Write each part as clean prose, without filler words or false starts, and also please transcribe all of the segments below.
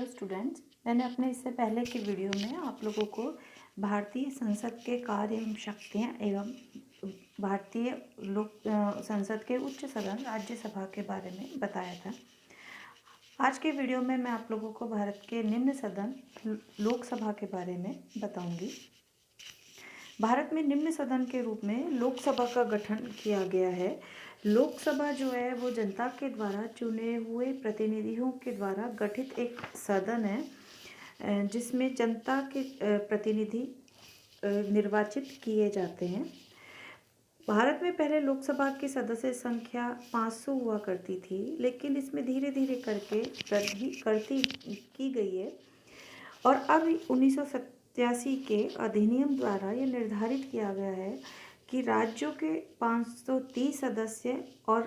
Students, मैंने अपने इससे पहले के वीडियो में आप लोगों को भारतीय संसद के कार्य एवं शक्तियाँ एवं भारतीय संसद के उच्च सदन राज्यसभा के बारे में बताया था। आज के वीडियो में मैं आप लोगों को भारत के निम्न सदन लोकसभा के बारे में बताऊंगी। भारत में निम्न सदन के रूप में लोकसभा का गठन किया गया है। लोकसभा जो है वो जनता के द्वारा चुने हुए प्रतिनिधियों के द्वारा गठित एक सदन है, जिसमें जनता के प्रतिनिधि निर्वाचित किए जाते हैं। भारत में पहले लोकसभा की सदस्य संख्या 500 हुआ करती थी, लेकिन इसमें धीरे धीरे करके वृद्धि की गई है और अब 1987 के अधिनियम द्वारा ये निर्धारित किया गया है कि राज्यों के 530 सदस्य और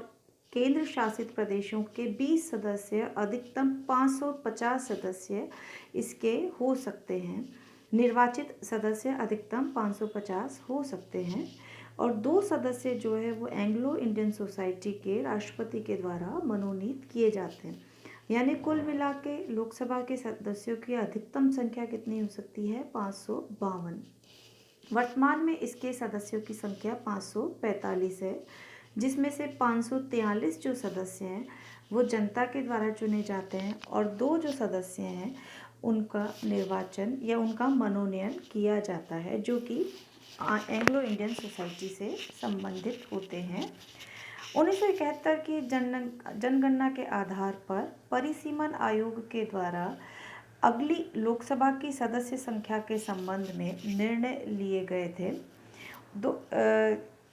केंद्र शासित प्रदेशों के 20 सदस्य, अधिकतम 550 सदस्य इसके हो सकते हैं। निर्वाचित सदस्य अधिकतम 550 हो सकते हैं और 2 सदस्य जो है वो एंग्लो इंडियन सोसाइटी के राष्ट्रपति के द्वारा मनोनीत किए जाते हैं। यानी कुल मिला के लोकसभा के सदस्यों की अधिकतम संख्या कितनी हो सकती है? 552। वर्तमान में इसके सदस्यों की संख्या 545 है, जिसमें से 543 जो सदस्य हैं वो जनता के द्वारा चुने जाते हैं और 2 जो सदस्य हैं उनका निर्वाचन या उनका मनोनयन किया जाता है, जो कि एंग्लो इंडियन सोसाइटी से संबंधित होते हैं। 1971 की जनगणना के आधार पर परिसीमन आयोग के द्वारा अगली लोकसभा की सदस्य संख्या के संबंध में निर्णय लिए गए थे।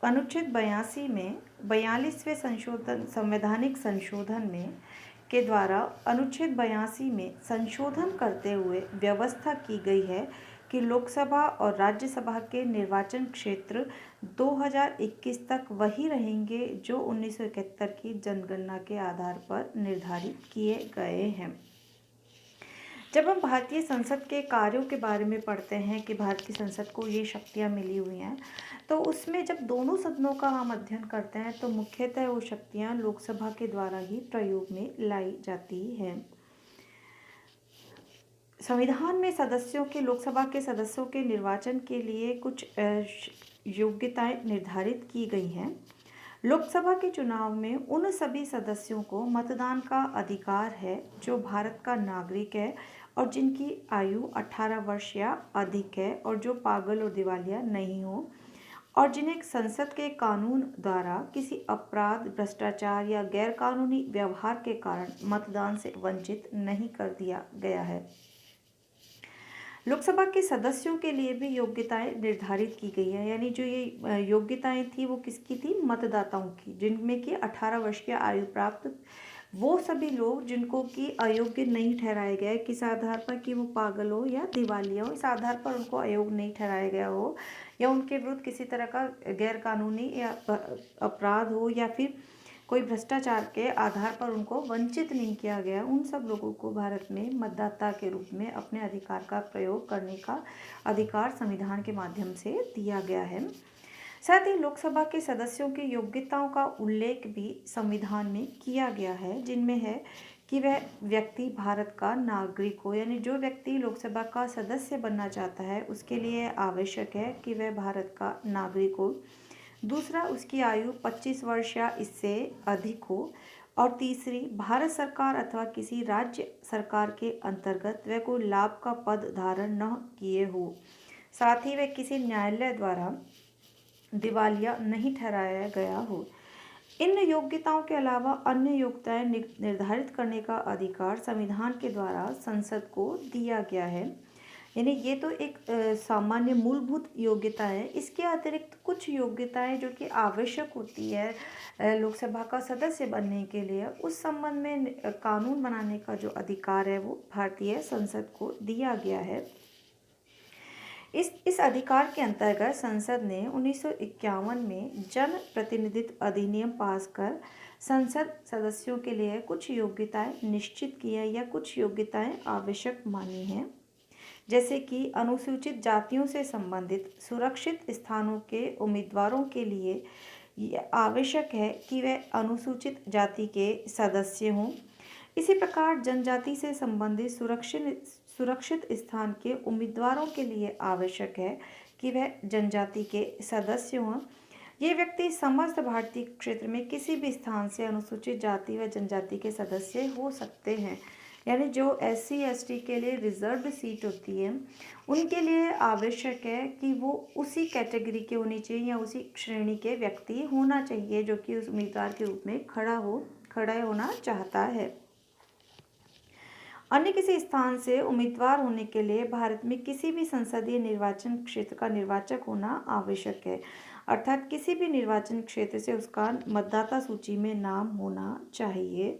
अनुच्छेद 82 में 42वें संवैधानिक संशोधन में के द्वारा अनुच्छेद 82 में संशोधन करते हुए व्यवस्था की गई है कि लोकसभा और राज्यसभा के निर्वाचन क्षेत्र 2021 तक वही रहेंगे जो 1971 की जनगणना के आधार पर निर्धारित किए गए हैं। जब हम भारतीय संसद के कार्यों के बारे में पढ़ते हैं कि भारत की संसद को ये शक्तियाँ मिली हुई हैं, तो उसमें जब दोनों सदनों का हम अध्ययन करते हैं तो मुख्यतः वो शक्तियाँ लोकसभा के द्वारा ही प्रयोग में लाई जाती हैं। संविधान में लोकसभा के सदस्यों के निर्वाचन के लिए कुछ योग्यताएं निर्धारित की गई हैं। लोकसभा के चुनाव में उन सभी सदस्यों को मतदान का अधिकार है जो भारत का नागरिक है और जिनकी आयु 18 वर्ष या अधिक है और जो पागल और दिवालिया नहीं हो और जिन्हें संसद के कानून द्वारा किसी अपराध, भ्रष्टाचार या गैरकानूनी व्यवहार के कारण मतदान से वंचित नहीं कर दिया गया है। लोकसभा के सदस्यों के लिए भी योग्यताएं निर्धारित की गई है। यानी जो ये योग्यताएं थी वो किसकी थी? मतदाताओं की, जिनमें कि 18 वर्ष की आयु प्राप्त वो सभी लोग जिनको कि अयोग्य नहीं ठहराया गया है, किस आधार पर कि वो पागल हो या दिवालिया हो, इस आधार पर उनको अयोग्य नहीं ठहराया गया हो या उनके विरुद्ध किसी तरह का गैरकानूनी या अपराध हो या फिर कोई भ्रष्टाचार के आधार पर उनको वंचित नहीं किया गया, उन सब लोगों को भारत में मतदाता के रूप में अपने अधिकार का प्रयोग करने का अधिकार संविधान के माध्यम से दिया गया है। साथ ही लोकसभा के सदस्यों की योग्यताओं का उल्लेख भी संविधान में किया गया है, जिनमें है कि वह व्यक्ति भारत का नागरिक हो। यानी जो व्यक्ति लोकसभा का सदस्य बनना चाहता है उसके लिए आवश्यक है कि वह भारत का नागरिक हो। दूसरा, उसकी आयु 25 वर्ष या इससे अधिक हो और तीसरी, भारत सरकार अथवा किसी राज्य सरकार के अंतर्गत वह कोई लाभ का पद धारण न किए हो। साथ ही वह किसी न्यायालय द्वारा दिवालिया नहीं ठहराया गया हो। इन योग्यताओं के अलावा अन्य योग्यताएं निर्धारित करने का अधिकार संविधान के द्वारा संसद को दिया गया है। यानी ये तो एक सामान्य मूलभूत योग्यता है। इसके अतिरिक्त कुछ योग्यताएं जो कि आवश्यक होती है लोकसभा का सदस्य बनने के लिए, उस संबंध में कानून बनाने का जो अधिकार है वो भारतीय संसद को दिया गया है। इस अधिकार के अंतर्गत संसद ने 1951 में जन प्रतिनिधित्व अधिनियम पास कर संसद सदस्यों के लिए कुछ योग्यताएं निश्चित की है या कुछ योग्यताएं आवश्यक मानी हैं, जैसे कि अनुसूचित जातियों से संबंधित सुरक्षित स्थानों के उम्मीदवारों के लिए ये आवश्यक है कि वे अनुसूचित जाति के सदस्य हों इसी प्रकार जनजाति से संबंधित सुरक्षित स्थान के उम्मीदवारों के लिए आवश्यक है कि वह जनजाति के सदस्य हों। ये व्यक्ति समस्त भारतीय क्षेत्र में किसी भी स्थान से अनुसूचित जाति व जनजाति के सदस्य हो सकते हैं। यानी जो SC ST के लिए रिजर्व्ड सीट होती है उनके लिए आवश्यक है कि वो उसी कैटेगरी के होनी चाहिए या उसी श्रेणी के व्यक्ति होना चाहिए जो कि उस उम्मीदवार के रूप में खड़ा होना चाहता है। अन्य किसी स्थान से उम्मीदवार होने के लिए भारत में किसी भी संसदीय निर्वाचन क्षेत्र का निर्वाचक होना आवश्यक है, अर्थात किसी भी निर्वाचन क्षेत्र से उसका मतदाता सूची में नाम होना चाहिए।